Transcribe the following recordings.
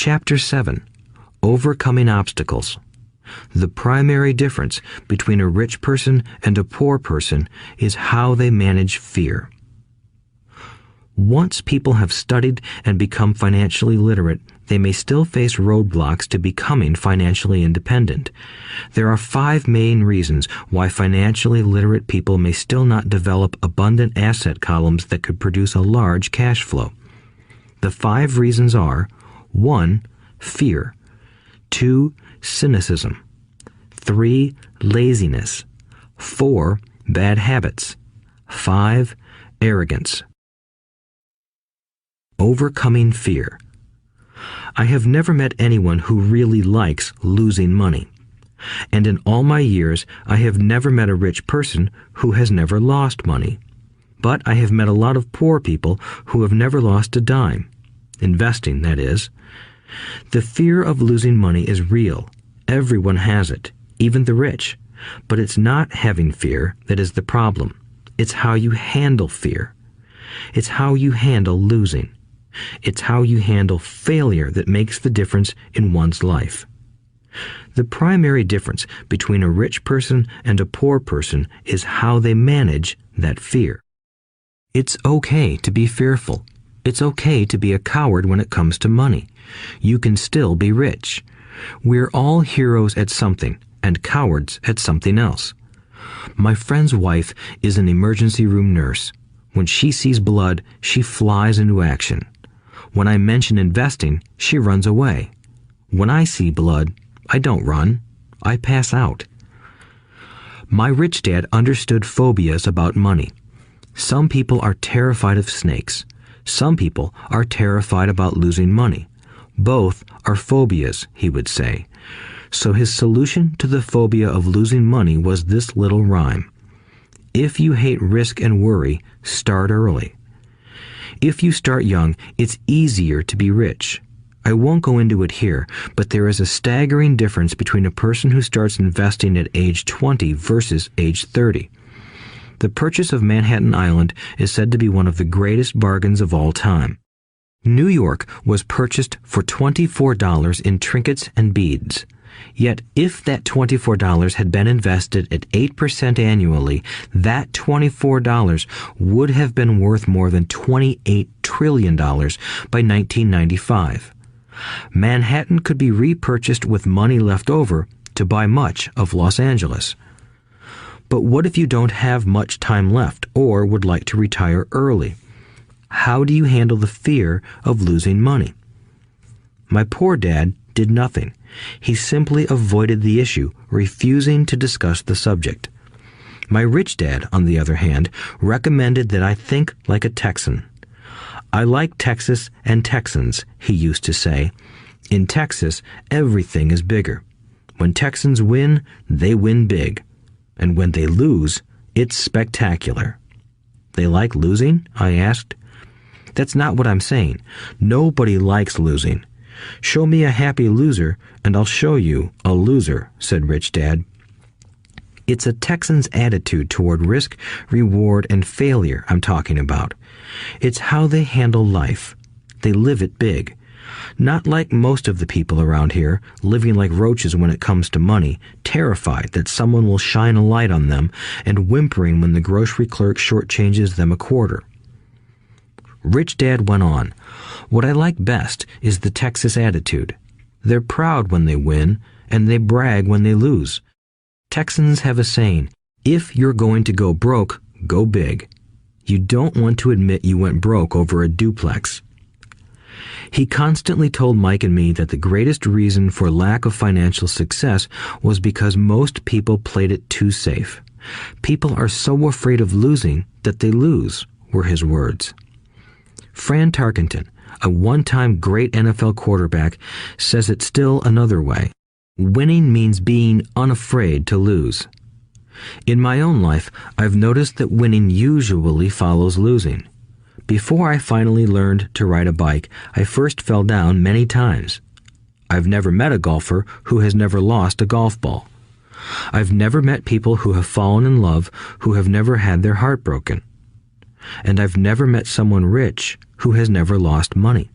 Chapter 7. Overcoming Obstacles. The primary difference between a rich person and a poor person is how they manage fear. Once people have studied and become financially literate, they may still face roadblocks to becoming financially independent. There are 5 main reasons why financially literate people may still not develop abundant asset columns that could produce a large cash flow. The 5 reasons are: 1. Fear. 2. Cynicism. 3. Laziness. 4. Bad habits. 5. Arrogance. Overcoming fear. I have never met anyone who really likes losing money. And in all my years, I have never met a rich person who has never lost money. But I have met a lot of poor people who have never lost a dime. Investing, that is. The fear of losing money is real. Everyone has it, even the rich. But it's not having fear that is the problem. It's how you handle fear. It's how you handle losing. It's how you handle failure that makes the difference in one's life. The primary difference between a rich person and a poor person is how they manage that fear. It's okay to be fearful. It's okay to be a coward when it comes to money. You can still be rich. We're all heroes at something and cowards at something else. My friend's wife is an emergency room nurse. When she sees blood, she flies into action. When I mention investing, she runs away. When I see blood, I don't run. I pass out. My rich dad understood phobias about money. Some people are terrified of snakes. Some people are terrified about losing money. Both are phobias, he would say. So his solution to the phobia of losing money was this little rhyme: if you hate risk and worry, start early. If you start young, it's easier to be rich. I won't go into it here, but there is a staggering difference between a person who starts investing at age 20 versus age 30. The purchase of Manhattan Island is said to be one of the greatest bargains of all time. New York was purchased for $24 in trinkets and beads. Yet if that $24 had been invested at 8% annually, that $24 would have been worth more than $28 trillion by 1995. Manhattan could be repurchased with money left over to buy much of Los Angeles. But what if you don't have much time left or would like to retire early? How do you handle the fear of losing money? My poor dad did nothing. He simply avoided the issue, refusing to discuss the subject. My rich dad, on the other hand, recommended that I think like a Texan. I like Texas and Texans, he used to say. In Texas, everything is bigger. When Texans win, they win big. And when they lose, it's spectacular. They like losing? I asked. That's not what I'm saying. Nobody likes losing. Show me a happy loser, and I'll show you a loser, said Rich Dad. It's a Texan's attitude toward risk, reward, and failure I'm talking about. It's how they handle life. They live it big. Not like most of the people around here, living like roaches when it comes to money, terrified that someone will shine a light on them and whimpering when the grocery clerk shortchanges them a quarter. Rich Dad went on, what I like best is the Texas attitude. They're proud when they win, and they brag when they lose. Texans have a saying, if you're going to go broke, go big. You don't want to admit you went broke over a duplex. He constantly told Mike and me that the greatest reason for lack of financial success was because most people played it too safe. People are so afraid of losing that they lose, were his words. Fran Tarkenton, a one-time great NFL quarterback, says it still another way. Winning means being unafraid to lose. In my own life, I've noticed that winning usually follows losing. Before I finally learned to ride a bike, I first fell down many times. I've never met a golfer who has never lost a golf ball. I've never met people who have fallen in love who have never had their heart broken. And I've never met someone rich who has never lost money.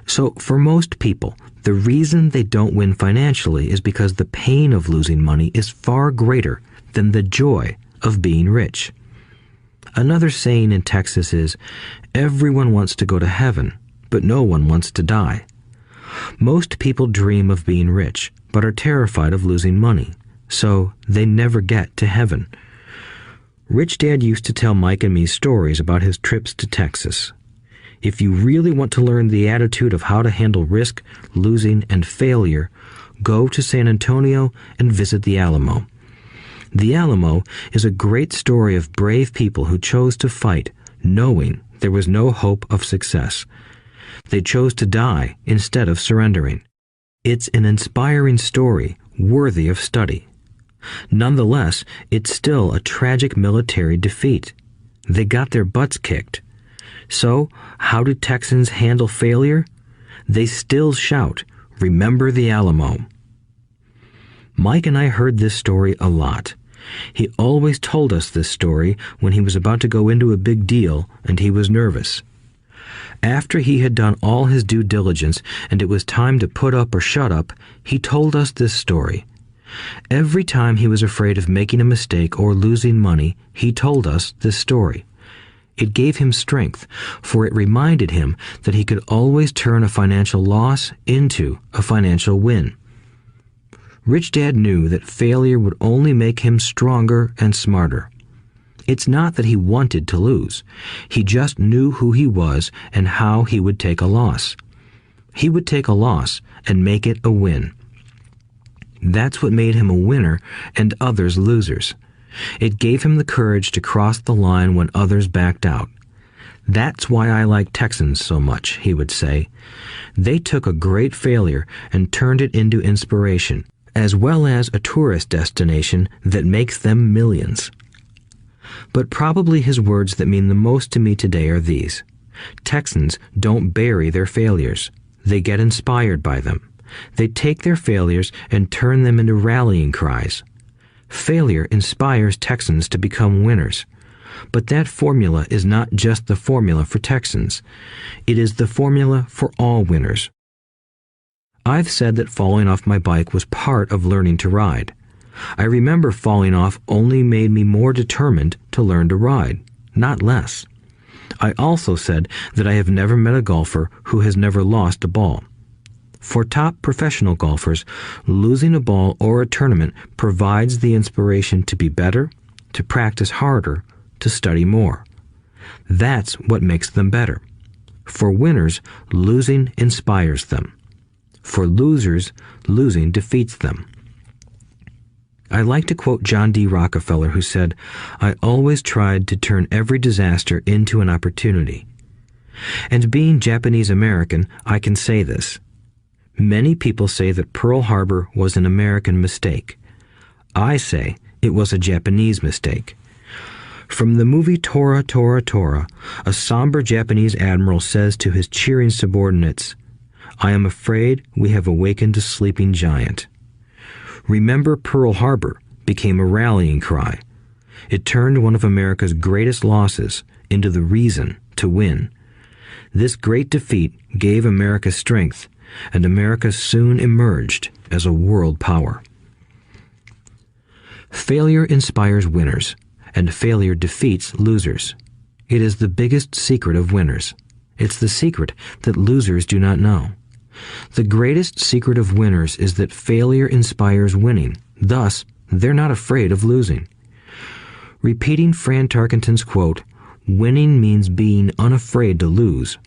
So for most people, the reason they don't win financially is because the pain of losing money is far greater than the joy of being rich. Another saying in Texas is, everyone wants to go to heaven, but no one wants to die. Most people dream of being rich, but are terrified of losing money, so they never get to heaven. Rich Dad used to tell Mike and me stories about his trips to Texas. If you really want to learn the attitude of how to handle risk, losing, and failure, go to San Antonio and visit the Alamo. The Alamo is a great story of brave people who chose to fight, knowing there was no hope of success. They chose to die instead of surrendering. It's an inspiring story worthy of study. Nonetheless, it's still a tragic military defeat. They got their butts kicked. So, how do Texans handle failure? They still shout, "Remember the Alamo." Mike and I heard this story a lot. He always told us this story when he was about to go into a big deal and he was nervous. After he had done all his due diligence and it was time to put up or shut up, he told us this story. Every time he was afraid of making a mistake or losing money, he told us this story. It gave him strength, for it reminded him that he could always turn a financial loss into a financial win. Rich Dad knew that failure would only make him stronger and smarter. It's not that he wanted to lose. He just knew who he was and how he would take a loss. He would take a loss and make it a win. That's what made him a winner and others losers. It gave him the courage to cross the line when others backed out. That's why I like Texans so much, he would say. They took a great failure and turned it into inspiration, as well as a tourist destination that makes them millions. But probably his words that mean the most to me today are these. Texans don't bury their failures. They get inspired by them. They take their failures and turn them into rallying cries. Failure inspires Texans to become winners. But that formula is not just the formula for Texans. It is the formula for all winners. I've said that falling off my bike was part of learning to ride. I remember falling off only made me more determined to learn to ride, not less. I also said that I have never met a golfer who has never lost a ball. For top professional golfers, losing a ball or a tournament provides the inspiration to be better, to practice harder, to study more. That's what makes them better. For winners, losing inspires them. For losers, losing defeats them. I like to quote John D. Rockefeller, who said, "I always tried to turn every disaster into an opportunity." And being Japanese American, I can say this. Many people say that Pearl Harbor was an American mistake. I say it was a Japanese mistake. From the movie Tora, Tora, Tora, a somber Japanese admiral says to his cheering subordinates, "I am afraid we have awakened a sleeping giant." Remember Pearl Harbor became a rallying cry. It turned one of America's greatest losses into the reason to win. This great defeat gave America strength, and America soon emerged as a world power. Failure inspires winners, and failure defeats losers. It is the biggest secret of winners. It's the secret that losers do not know. The greatest secret of winners is that failure inspires winning. Thus, they're not afraid of losing. Repeating Fran Tarkenton's quote, "Winning means being unafraid to lose."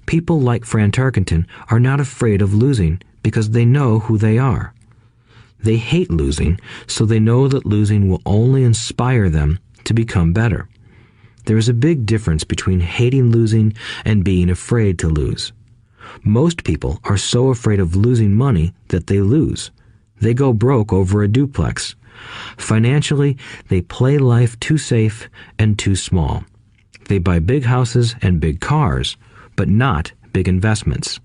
People like Fran Tarkenton are not afraid of losing because they know who they are. They hate losing, so they know that losing will only inspire them to become better. There is a big difference between hating losing and being afraid to lose. Most people are so afraid of losing money that they lose. They go broke over a duplex. Financially, they play life too safe and too small. They buy big houses and big cars, but not big investments.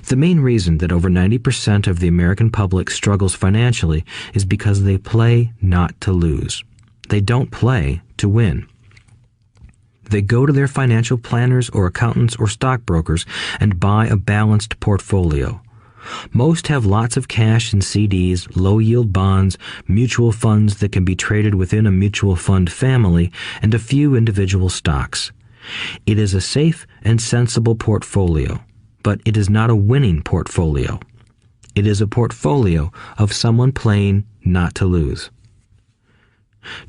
The main reason that over 90% of the American public struggles financially is because they play not to lose. They don't play to win. They go to their financial planners or accountants or stockbrokers and buy a balanced portfolio. Most have lots of cash in CDs, low-yield bonds, mutual funds that can be traded within a mutual fund family, and a few individual stocks. It is a safe and sensible portfolio, but it is not a winning portfolio. It is a portfolio of someone playing not to lose.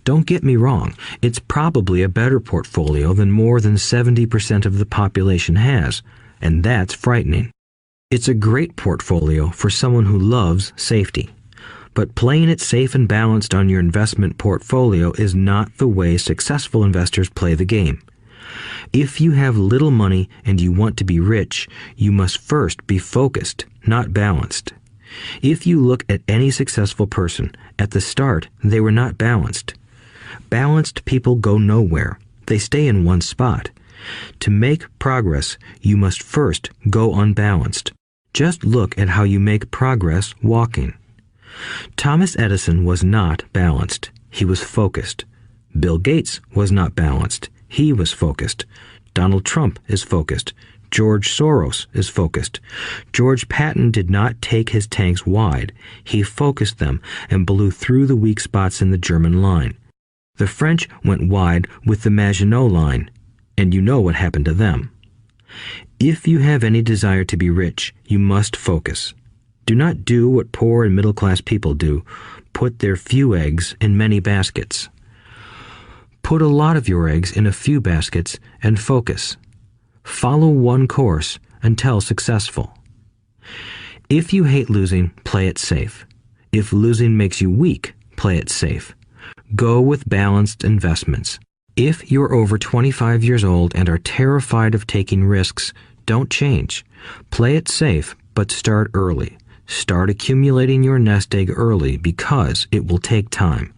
Don't get me wrong, it's probably a better portfolio than more than 70% of the population has, and that's frightening. It's a great portfolio for someone who loves safety. But playing it safe and balanced on your investment portfolio is not the way successful investors play the game. If you have little money and you want to be rich, you must first be focused, not balanced. If you look at any successful person, at the start, they were not balanced. Balanced people go nowhere. They stay in one spot. To make progress, you must first go unbalanced. Just look at how you make progress walking. Thomas Edison was not balanced. He was focused. Bill Gates was not balanced. He was focused. Donald Trump is focused. George Soros is focused. George Patton did not take his tanks wide. He focused them and blew through the weak spots in the German line. The French went wide with the Maginot Line, and you know what happened to them. If you have any desire to be rich, you must focus. Do not do what poor and middle-class people do, put their few eggs in many baskets. Put a lot of your eggs in a few baskets and focus. Follow one course until successful. If you hate losing, play it safe. If losing makes you weak, play it safe. Go with balanced investments. If you're over 25 years old and are terrified of taking risks, don't change. Play it safe, but start early. Start accumulating your nest egg early because it will take time.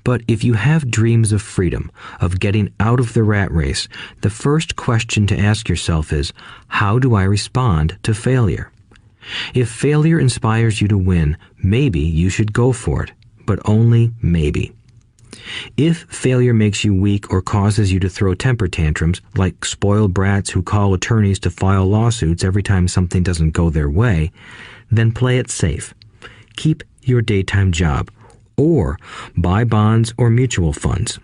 But if you have dreams of freedom, of getting out of the rat race, the first question to ask yourself is, how do I respond to failure? If failure inspires you to win, maybe you should go for it, but only maybe. If failure makes you weak or causes you to throw temper tantrums, like spoiled brats who call attorneys to file lawsuits every time something doesn't go their way, then play it safe. Keep your daytime job, or buy bonds or mutual funds.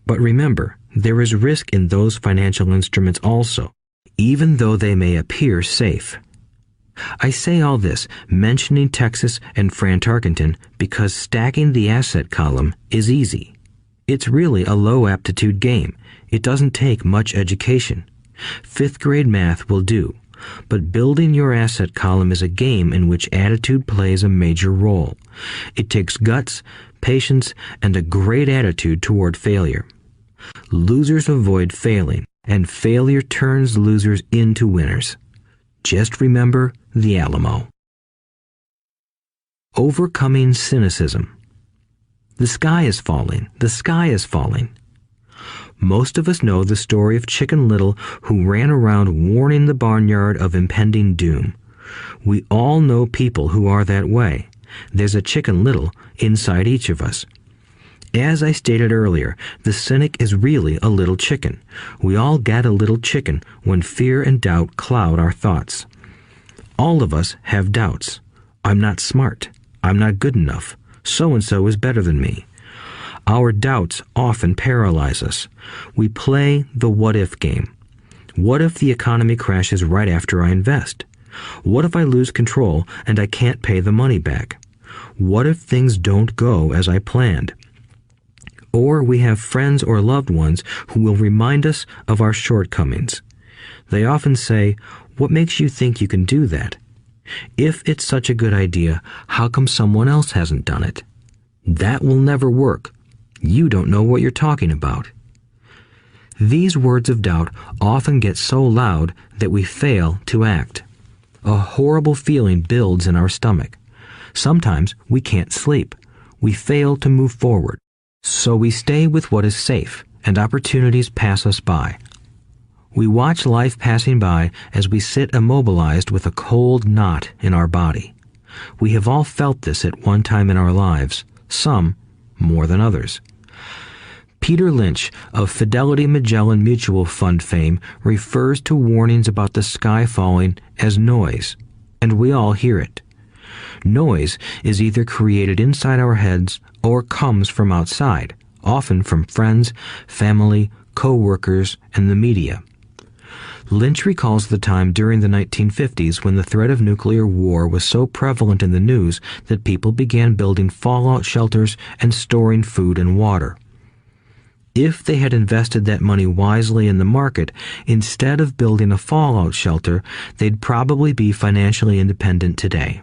But remember, there is risk in those financial instruments also, even though they may appear safe. I say all this, mentioning Texas and Fran Tarkenton, because stacking the asset column is easy. It's really a low-aptitude game. It doesn't take much education. 5th grade math will do. But building your asset column is a game in which attitude plays a major role. It takes guts, patience, and a great attitude toward failure. Losers avoid failing, and failure turns losers into winners. Just remember the Alamo. Overcoming cynicism. The sky is falling. The sky is falling. Most of us know the story of Chicken Little, who ran around warning the barnyard of impending doom. We all know people who are that way. There's a Chicken Little inside each of us. As I stated earlier, the cynic is really a little chicken. We all get a little chicken when fear and doubt cloud our thoughts. All of us have doubts. I'm not smart. I'm not good enough. So-and-so is better than me. Our doubts often paralyze us. We play the what-if game. What if the economy crashes right after I invest? What if I lose control and I can't pay the money back? What if things don't go as I planned? Or we have friends or loved ones who will remind us of our shortcomings. They often say, "What makes you think you can do that? If it's such a good idea, how come someone else hasn't done it? That will never work. You don't know what you're talking about." These words of doubt often get so loud that we fail to act. A horrible feeling builds in our stomach. Sometimes we can't sleep. We fail to move forward. So we stay with what is safe, and opportunities pass us by. We watch life passing by as we sit immobilized with a cold knot in our body. We have all felt this at one time in our lives, some more than others. Peter Lynch of Fidelity Magellan Mutual Fund fame refers to warnings about the sky falling as noise, and we all hear it. Noise is either created inside our heads or comes from outside, often from friends, family, co-workers, and the media. Lynch recalls the time during the 1950s when the threat of nuclear war was so prevalent in the news that people began building fallout shelters and storing food and water. If they had invested that money wisely in the market, instead of building a fallout shelter, they'd probably be financially independent today.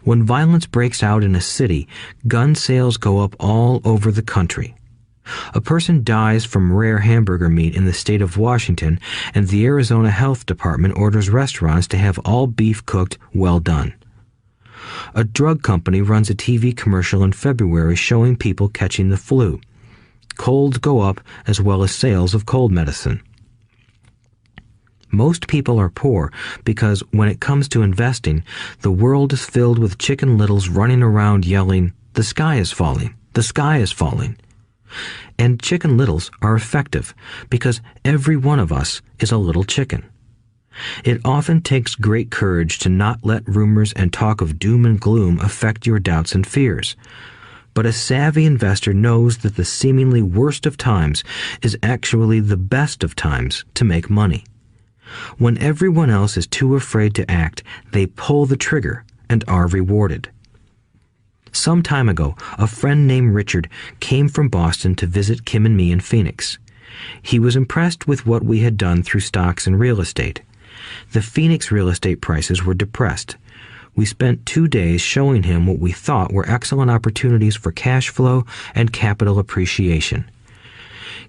When violence breaks out in a city, gun sales go up all over the country. A person dies from rare hamburger meat in the state of Washington, and the Arizona Health Department orders restaurants to have all beef cooked well done. A drug company runs a TV commercial in February showing people catching the flu. Colds go up as well as sales of cold medicine. Most people are poor because when it comes to investing, the world is filled with Chicken Littles running around yelling, "The sky is falling, the sky is falling." And Chicken Littles are effective because every one of us is a little chicken. It often takes great courage to not let rumors and talk of doom and gloom affect your doubts and fears. But a savvy investor knows that the seemingly worst of times is actually the best of times to make money. When everyone else is too afraid to act, they pull the trigger and are rewarded. Some time ago, a friend named Richard came from Boston to visit Kim and me in Phoenix. He was impressed with what we had done through stocks and real estate. The Phoenix real estate prices were depressed. We spent 2 days showing him what we thought were excellent opportunities for cash flow and capital appreciation.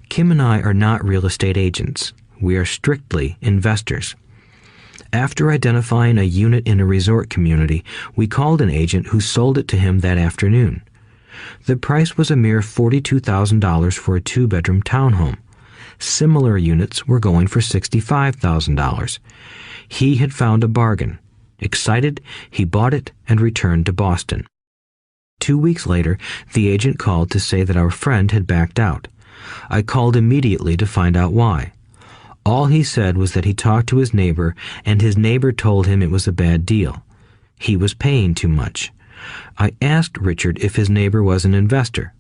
Kim and I are not real estate agents. We are strictly investors. After identifying a unit in a resort community, we called an agent who sold it to him that afternoon. The price was a mere $42,000 for a 2-bedroom townhome. Similar units were going for $65,000. He had found a bargain. Excited, he bought it and returned to Boston. 2 weeks later, the agent called to say that our friend had backed out. I called immediately to find out why. All he said was that he talked to his neighbor, and his neighbor told him it was a bad deal. He was paying too much. I asked Richard if his neighbor was an investor.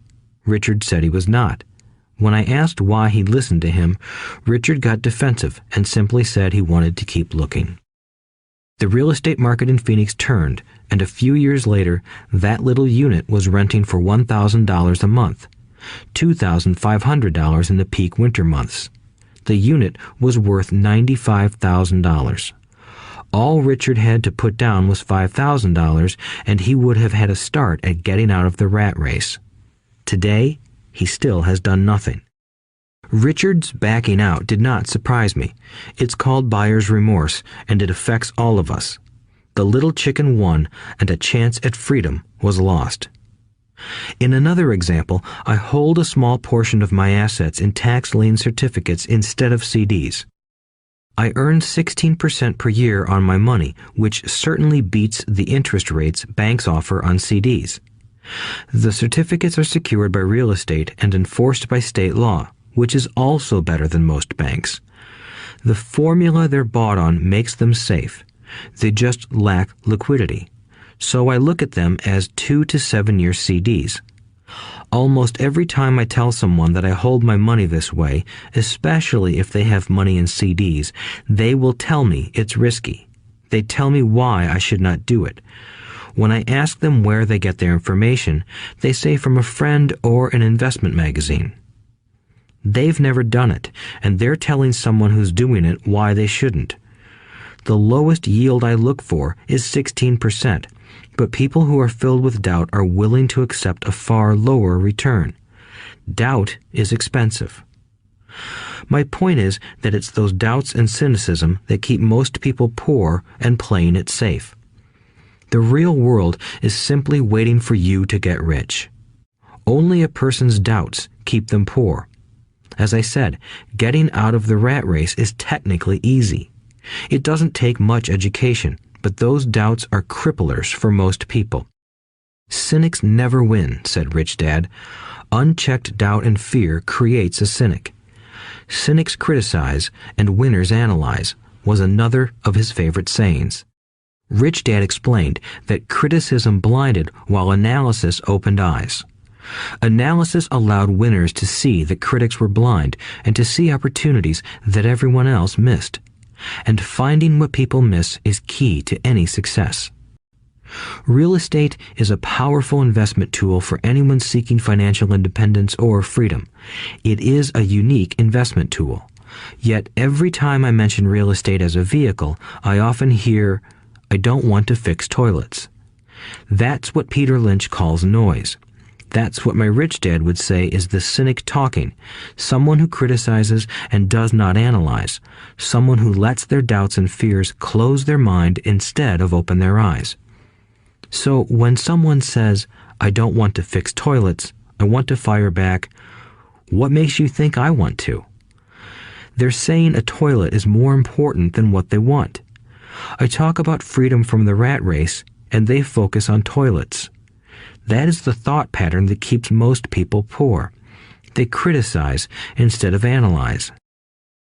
Richard said he was not. When I asked why he listened to him, Richard got defensive and simply said he wanted to keep looking. The real estate market in Phoenix turned, and a few years later, that little unit was renting for $1,000 a month, $2,500 in the peak winter months. The unit was worth $95,000. All Richard had to put down was $5,000, and he would have had a start at getting out of the rat race. Today, he still has done nothing. Richard's backing out did not surprise me. It's called buyer's remorse, and it affects all of us. The little chicken won, and a chance at freedom was lost. In another example, I hold a small portion of my assets in tax lien certificates instead of CDs. I earn 16% per year on my money, which certainly beats the interest rates banks offer on CDs. The certificates are secured by real estate and enforced by state law, which is also better than most banks. The formula they're bought on makes them safe. They just lack liquidity. So I look at them as 2 to 7 year CDs. Almost every time I tell someone that I hold my money this way, especially if they have money in CDs, they will tell me it's risky. They tell me why I should not do it. When I ask them where they get their information, they say from a friend or an investment magazine. They've never done it, and they're telling someone who's doing it why they shouldn't. The lowest yield I look for is 16%, but people who are filled with doubt are willing to accept a far lower return. Doubt is expensive. My point is that it's those doubts and cynicism that keep most people poor and playing it safe. The real world is simply waiting for you to get rich. Only a person's doubts keep them poor. As I said, getting out of the rat race is technically easy. It doesn't take much education, but those doubts are cripplers for most people. Cynics never win, said Rich Dad. Unchecked doubt and fear creates a cynic. Cynics criticize and winners analyze was another of his favorite sayings. Rich Dad explained that criticism blinded while analysis opened eyes. Analysis allowed winners to see that critics were blind and to see opportunities that everyone else missed. And finding what people miss is key to any success. Real estate is a powerful investment tool for anyone seeking financial independence or freedom. It is a unique investment tool. Yet every time I mention real estate as a vehicle, I often hear, "I don't want to fix toilets." That's what Peter Lynch calls noise. That's what my rich dad would say is the cynic talking, someone who criticizes and does not analyze, someone who lets their doubts and fears close their mind instead of open their eyes. So when someone says, "I don't want to fix toilets, I want to fire back," what makes you think I want to? They're saying a toilet is more important than what they want. I talk about freedom from the rat race, and they focus on toilets. That is the thought pattern that keeps most people poor. They criticize instead of analyze.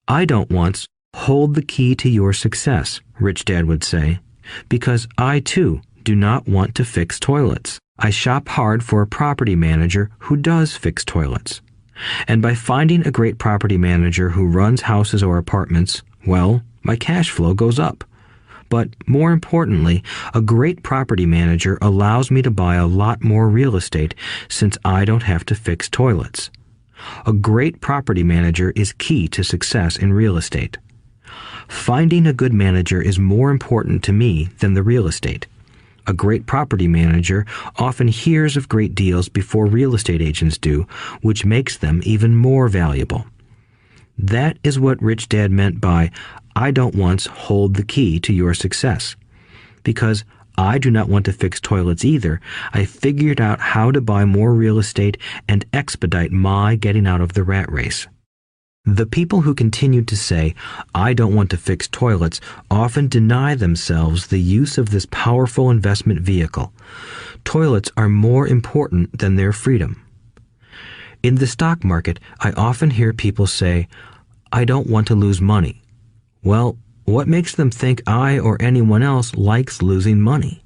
"I don't want hold the key to your success," Rich Dad would say, "because I too do not want to fix toilets. I shop hard for a property manager who does fix toilets. And by finding a great property manager who runs houses or apartments, well, my cash flow goes up. But more importantly, a great property manager allows me to buy a lot more real estate since I don't have to fix toilets. A great property manager is key to success in real estate. Finding a good manager is more important to me than the real estate. A great property manager often hears of great deals before real estate agents do, which makes them even more valuable." That is what Rich Dad meant by, "I don't once hold the key to your success." Because I do not want to fix toilets either, I figured out how to buy more real estate and expedite my getting out of the rat race. The people who continue to say, "I don't want to fix toilets," often deny themselves the use of this powerful investment vehicle. Toilets are more important than their freedom. In the stock market, I often hear people say, "I don't want to lose money." Well, what makes them think I or anyone else likes losing money?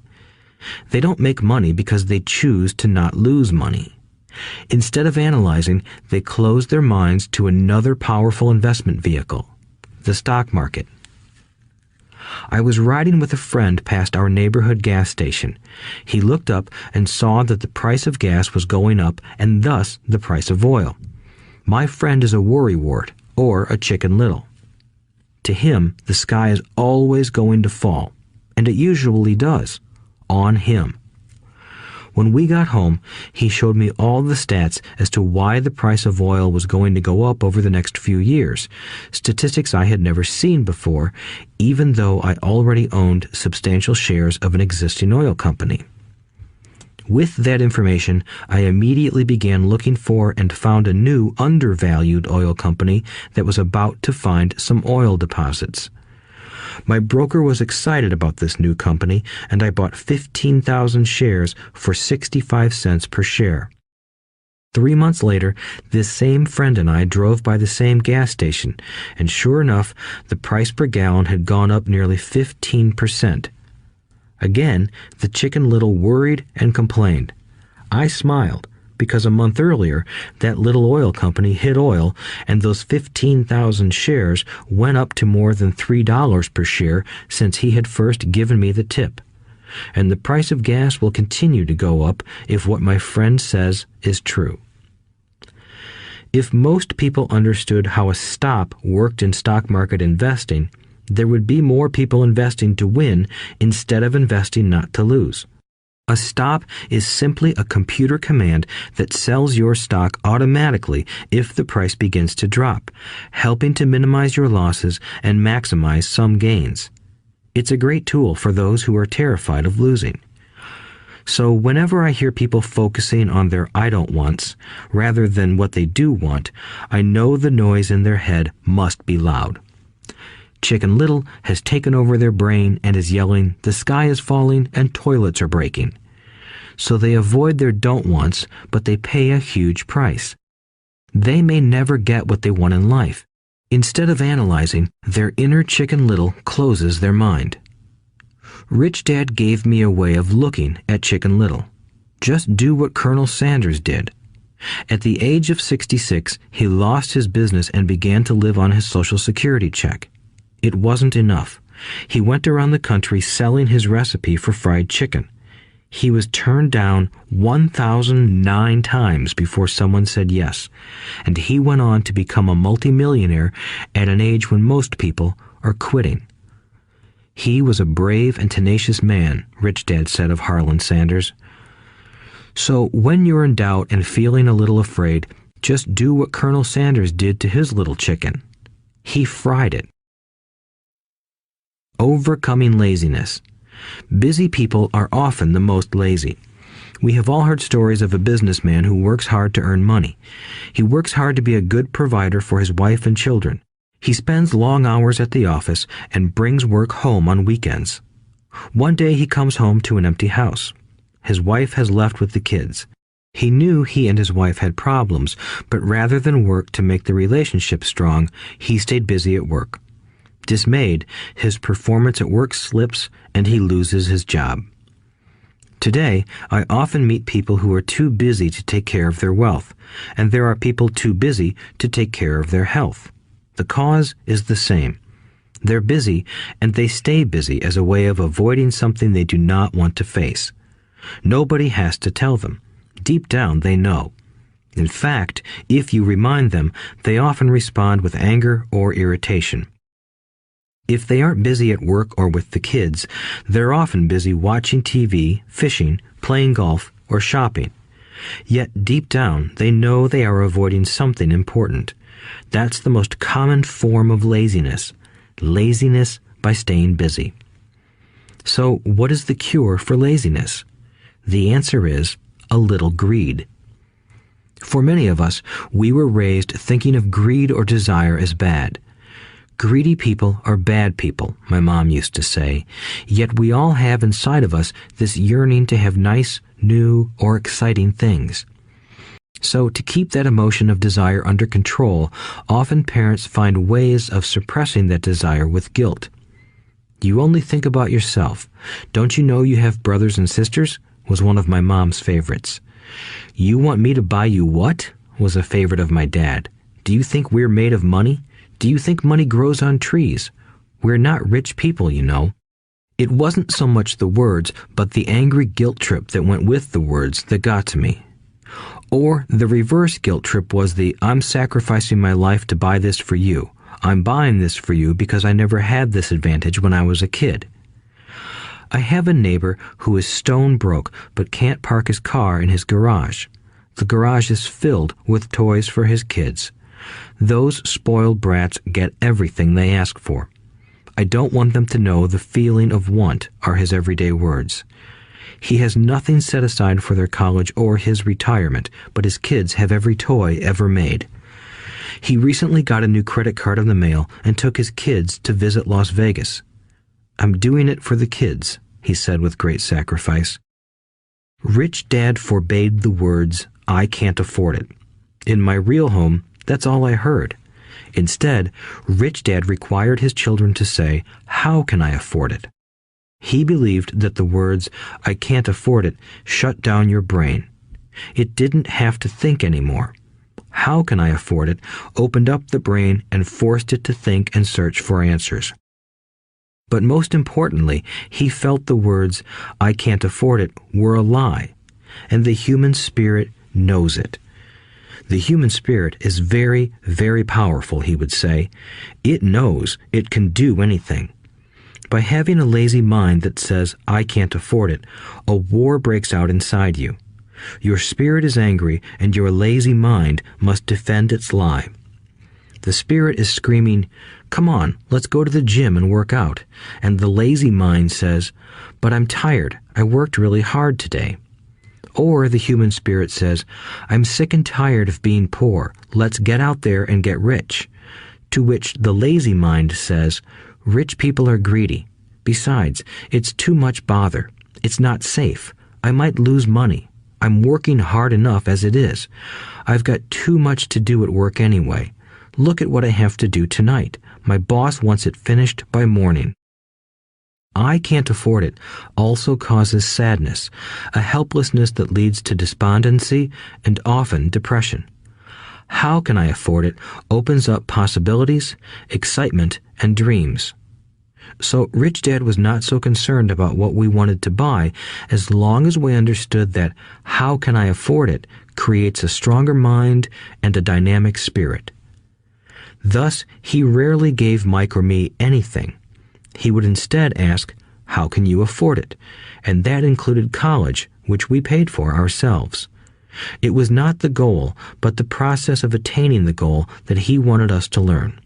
They don't make money because they choose to not lose money. Instead of analyzing, they close their minds to another powerful investment vehicle, the stock market. I was riding with a friend past our neighborhood gas station. He looked up and saw that the price of gas was going up and thus the price of oil. My friend is a worrywart, or a Chicken Little. To him, the sky is always going to fall, and it usually does, on him. When we got home, he showed me all the stats as to why the price of oil was going to go up over the next few years, statistics I had never seen before, even though I already owned substantial shares of an existing oil company. With that information, I immediately began looking for and found a new undervalued oil company that was about to find some oil deposits. My broker was excited about this new company, and I bought 15,000 shares for 65 cents per share. 3 months later, this same friend and I drove by the same gas station, and sure enough, the price per gallon had gone up nearly 15%. Again, the Chicken Little worried and complained. I smiled, because a month earlier, that little oil company hit oil, and those 15,000 shares went up to more than $3 per share since he had first given me the tip. And the price of gas will continue to go up if what my friend says is true. If most people understood how a stop worked in stock market investing, there would be more people investing to win instead of investing not to lose. A stop is simply a computer command that sells your stock automatically if the price begins to drop, helping to minimize your losses and maximize some gains. It's a great tool for those who are terrified of losing. So whenever I hear people focusing on their "I don't wants" rather than what they do want, I know the noise in their head must be loud. Chicken Little has taken over their brain and is yelling, "The sky is falling and toilets are breaking." so they avoid their don't wants, but they pay a huge price. They may never get what they want in life. Instead of analyzing, their inner Chicken Little closes their mind. Rich Dad gave me a way of looking at Chicken Little. Just do what Colonel Sanders did. At the age of 66, he lost his business and began to live on his Social Security check. It wasn't enough. He went around the country selling his recipe for fried chicken. He was turned down 1,009 times before someone said yes, and he went on to become a multimillionaire at an age when most people are quitting. He was a brave and tenacious man, Rich Dad said of Harlan Sanders. So when you're in doubt and feeling a little afraid, just do what Colonel Sanders did to his little chicken. He fried it. Overcoming laziness. Busy people are often the most lazy. We have all heard stories of a businessman who works hard to earn money. He works hard to be a good provider for his wife and children. He spends long hours at the office and brings work home on weekends. One day he comes home to an empty house. His wife has left with the kids. He knew he and his wife had problems, but rather than work to make the relationship strong, he stayed busy at work. Dismayed, his performance at work slips and he loses his job. Today, I often meet people who are too busy to take care of their wealth, and there are people too busy to take care of their health. The cause is the same. They're busy, and they stay busy as a way of avoiding something they do not want to face. Nobody has to tell them. Deep down, they know. In fact, if you remind them, they often respond with anger or irritation. If they aren't busy at work or with the kids, they're often busy watching TV, fishing, playing golf, or shopping. Yet deep down, they know they are avoiding something important. That's the most common form of laziness. Laziness by staying busy. So, what is the cure for laziness? The answer is a little greed. For many of us, we were raised thinking of greed or desire as bad. Greedy people are bad people, my mom used to say, yet we all have inside of us this yearning to have nice, new, or exciting things. So to keep that emotion of desire under control, often parents find ways of suppressing that desire with guilt. You only think about yourself. Don't you know you have brothers and sisters? Was one of my mom's favorites. You want me to buy you what? Was a favorite of my dad. Do you think we're made of money? Do you think money grows on trees? We're not rich people, you know. It wasn't so much the words, but the angry guilt trip that went with the words that got to me. Or the reverse guilt trip was the I'm sacrificing my life to buy this for you. I'm buying this for you because I never had this advantage when I was a kid. I have a neighbor who is stone broke but can't park his car in his garage. The garage is filled with toys for his kids. Those spoiled brats get everything they ask for. I don't want them to know the feeling of want are his everyday words. He has nothing set aside for their college or his retirement, but his kids have every toy ever made. He recently got a new credit card in the mail and took his kids to visit Las Vegas. I'm doing it for the kids, he said with great sacrifice. Rich Dad forbade the words, I can't afford it. In my real home, that's all I heard. Instead, Rich Dad required his children to say, how can I afford it? He believed that the words, I can't afford it, shut down your brain. It didn't have to think anymore. How can I afford it opened up the brain and forced it to think and search for answers. But most importantly, he felt the words, I can't afford it, were a lie, and the human spirit knows it. The human spirit is very, very powerful, he would say. It knows it can do anything. By having a lazy mind that says, I can't afford it, a war breaks out inside you. Your spirit is angry, and your lazy mind must defend its lie. The spirit is screaming, come on, let's go to the gym and work out. And the lazy mind says, but I'm tired. I worked really hard today. Or the human spirit says, I'm sick and tired of being poor. Let's get out there and get rich. To which the lazy mind says, rich people are greedy. Besides, it's too much bother. It's not safe. I might lose money. I'm working hard enough as it is. I've got too much to do at work anyway. Look at what I have to do tonight. My boss wants it finished by morning. I can't afford it also causes sadness, a helplessness that leads to despondency and often depression. How can I afford it opens up possibilities, excitement, and dreams. So Rich Dad was not so concerned about what we wanted to buy as long as we understood that how can I afford it creates a stronger mind and a dynamic spirit. Thus, he rarely gave Mike or me anything. He would instead ask, how can you afford it? And that included college, which we paid for ourselves. It was not the goal, but the process of attaining the goal that he wanted us to learn.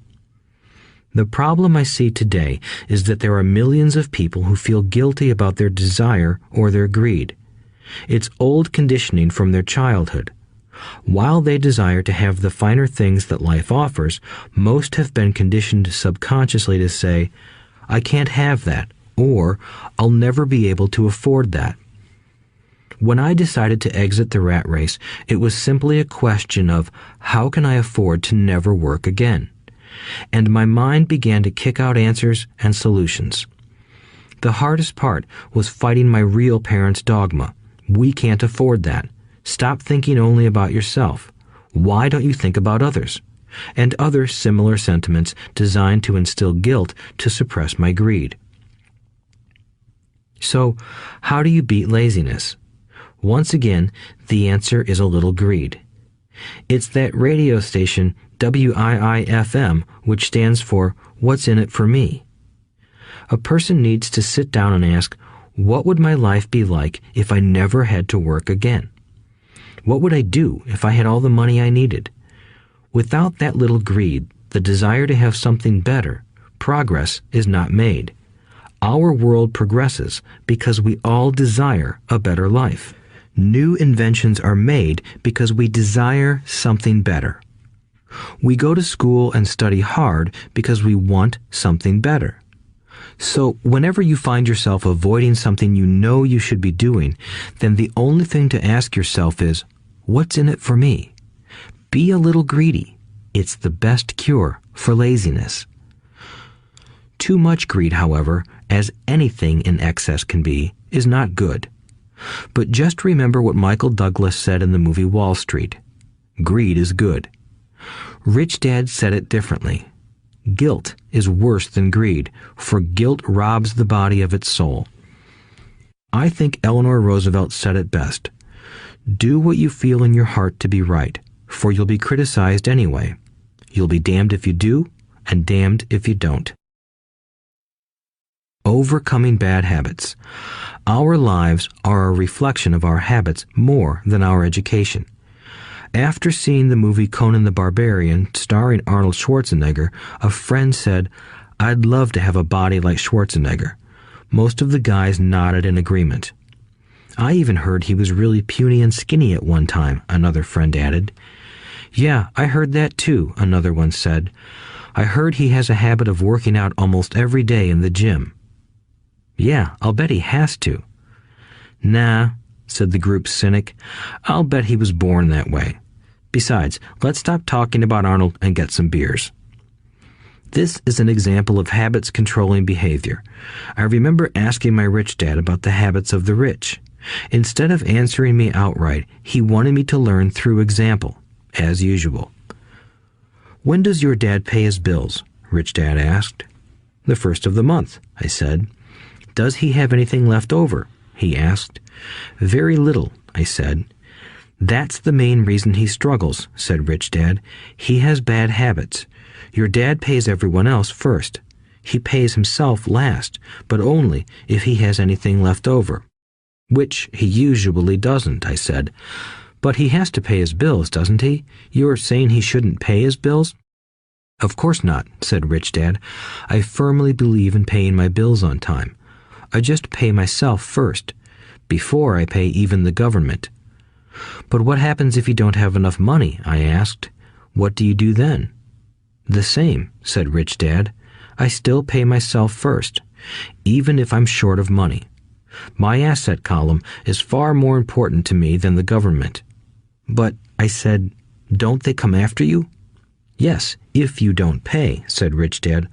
The problem I see today is that there are millions of people who feel guilty about their desire or their greed. It's old conditioning from their childhood. While they desire to have the finer things that life offers, most have been conditioned subconsciously to say, I can't have that, or I'll never be able to afford that. When I decided to exit the rat race, it was simply a question of how can I afford to never work again? And my mind began to kick out answers and solutions. The hardest part was fighting my real parents' dogma. We can't afford that. Stop thinking only about yourself. Why don't you think about others? And other similar sentiments designed to instill guilt to suppress my greed. So, how do you beat laziness? Once again, the answer is a little greed. It's that radio station WIIFM, which stands for What's in it for me? A person needs to sit down and ask, what would my life be like if I never had to work again? What would I do if I had all the money I needed? Without that little greed, the desire to have something better, progress is not made. Our world progresses because we all desire a better life. New inventions are made because we desire something better. We go to school and study hard because we want something better. So whenever you find yourself avoiding something you know you should be doing, then the only thing to ask yourself is, what's in it for me? Be a little greedy. It's the best cure for laziness. Too much greed, however, as anything in excess can be, is not good. But just remember what Michael Douglas said in the movie Wall Street. Greed is good. Rich Dad said it differently. Guilt is worse than greed, for guilt robs the body of its soul. I think Eleanor Roosevelt said it best. Do what you feel in your heart to be right, for you'll be criticized anyway. You'll be damned if you do, and damned if you don't. Overcoming bad habits. Our lives are a reflection of our habits more than our education. After seeing the movie Conan the Barbarian, starring Arnold Schwarzenegger, a friend said, I'd love to have a body like Schwarzenegger. Most of the guys nodded in agreement. I even heard he was really puny and skinny at one time, another friend added. Yeah, I heard that too, another one said. I heard he has a habit of working out almost every day in the gym. Yeah, I'll bet he has to. Nah, said the group's cynic. I'll bet he was born that way. Besides, let's stop talking about Arnold and get some beers. This is an example of habits controlling behavior. I remember asking my rich dad about the habits of the rich. Instead of answering me outright, he wanted me to learn through example, as usual. When does your dad pay his bills? Rich Dad asked. The first of the month, I said. Does he have anything left over? He asked. Very little, I said. That's the main reason he struggles, said Rich Dad. He has bad habits. Your dad pays everyone else first. He pays himself last, but only if he has anything left over. Which he usually doesn't, I said. But he has to pay his bills, doesn't he? You're saying he shouldn't pay his bills? Of course not, said Rich Dad. I firmly believe in paying my bills on time. I just pay myself first, before I pay even the government. But what happens if you don't have enough money? I asked. What do you do then? The same, said Rich Dad. I still pay myself first, even if I'm short of money. My asset column is far more important to me than the government. But, I said, don't they come after you? Yes, if you don't pay, said Rich Dad.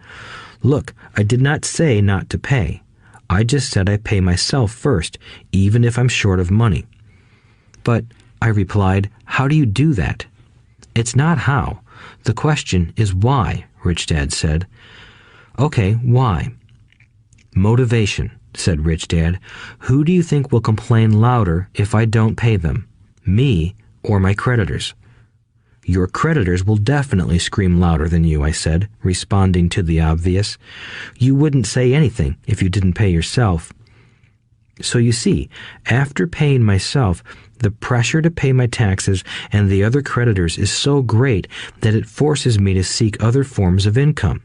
Look, I did not say not to pay. I just said I pay myself first, even if I'm short of money. But, I replied, how do you do that? It's not how. The question is why, Rich Dad said. Okay, why? Motivation, said Rich Dad. Who do you think will complain louder if I don't pay them? Me or my creditors? Your creditors will definitely scream louder than you, I said, responding to the obvious. You wouldn't say anything if you didn't pay yourself. So you see, after paying myself, the pressure to pay my taxes and the other creditors is so great that it forces me to seek other forms of income.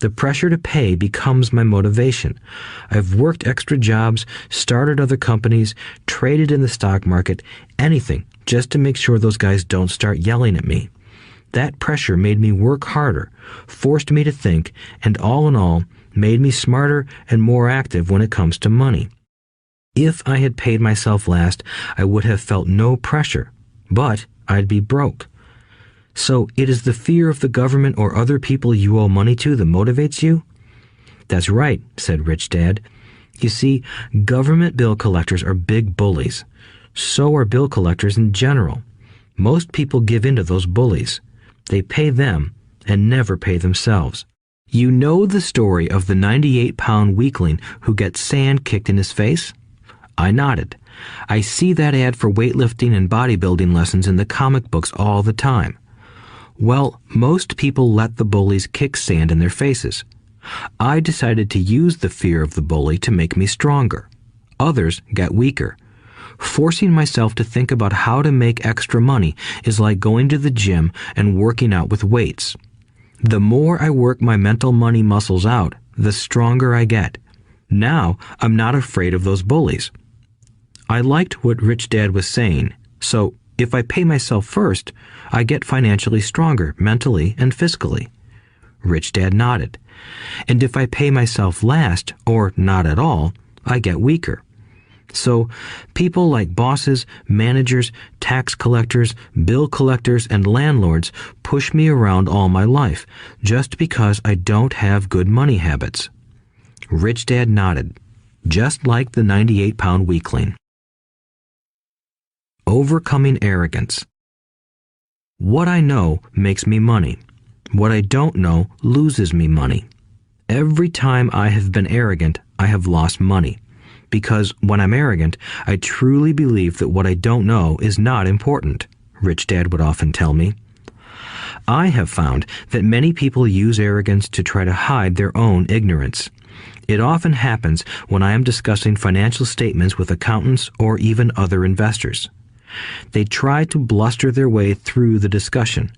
The pressure to pay becomes my motivation. I've worked extra jobs, started other companies, traded in the stock market, anything, just to make sure those guys don't start yelling at me. That pressure made me work harder, forced me to think, and all in all, made me smarter and more active when it comes to money. If I had paid myself last, I would have felt no pressure, but I'd be broke. So it is the fear of the government or other people you owe money to that motivates you? That's right, said Rich Dad. You see, government bill collectors are big bullies. So are bill collectors in general. Most people give in to those bullies. They pay them and never pay themselves. You know the story of the 98-pound weakling who gets sand kicked in his face? I nodded. I see that ad for weightlifting and bodybuilding lessons in the comic books all the time. Well, most people let the bullies kick sand in their faces. I decided to use the fear of the bully to make me stronger. Others got weaker. Forcing myself to think about how to make extra money is like going to the gym and working out with weights. The more I work my mental money muscles out, the stronger I get. Now, I'm not afraid of those bullies. I liked what Rich Dad was saying, so if I pay myself first, I get financially stronger mentally and fiscally. Rich Dad nodded. And if I pay myself last, or not at all, I get weaker. So people like bosses, managers, tax collectors, bill collectors, and landlords push me around all my life just because I don't have good money habits. Rich Dad nodded, just like the 98-pound weakling. Overcoming arrogance. What I know makes me money. What I don't know loses me money. Every time I have been arrogant, I have lost money. Because when I'm arrogant, I truly believe that what I don't know is not important, Rich Dad would often tell me. I have found that many people use arrogance to try to hide their own ignorance. It often happens when I am discussing financial statements with accountants or even other investors. They try to bluster their way through the discussion.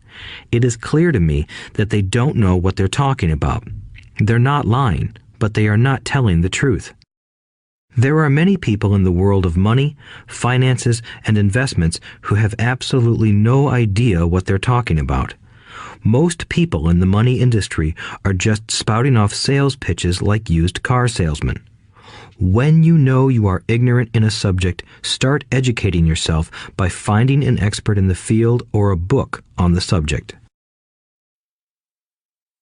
It is clear to me that they don't know what they're talking about. They're not lying, but they are not telling the truth. There are many people in the world of money, finances, and investments who have absolutely no idea what they're talking about. Most people in the money industry are just spouting off sales pitches like used car salesmen. When you know you are ignorant in a subject, start educating yourself by finding an expert in the field or a book on the subject.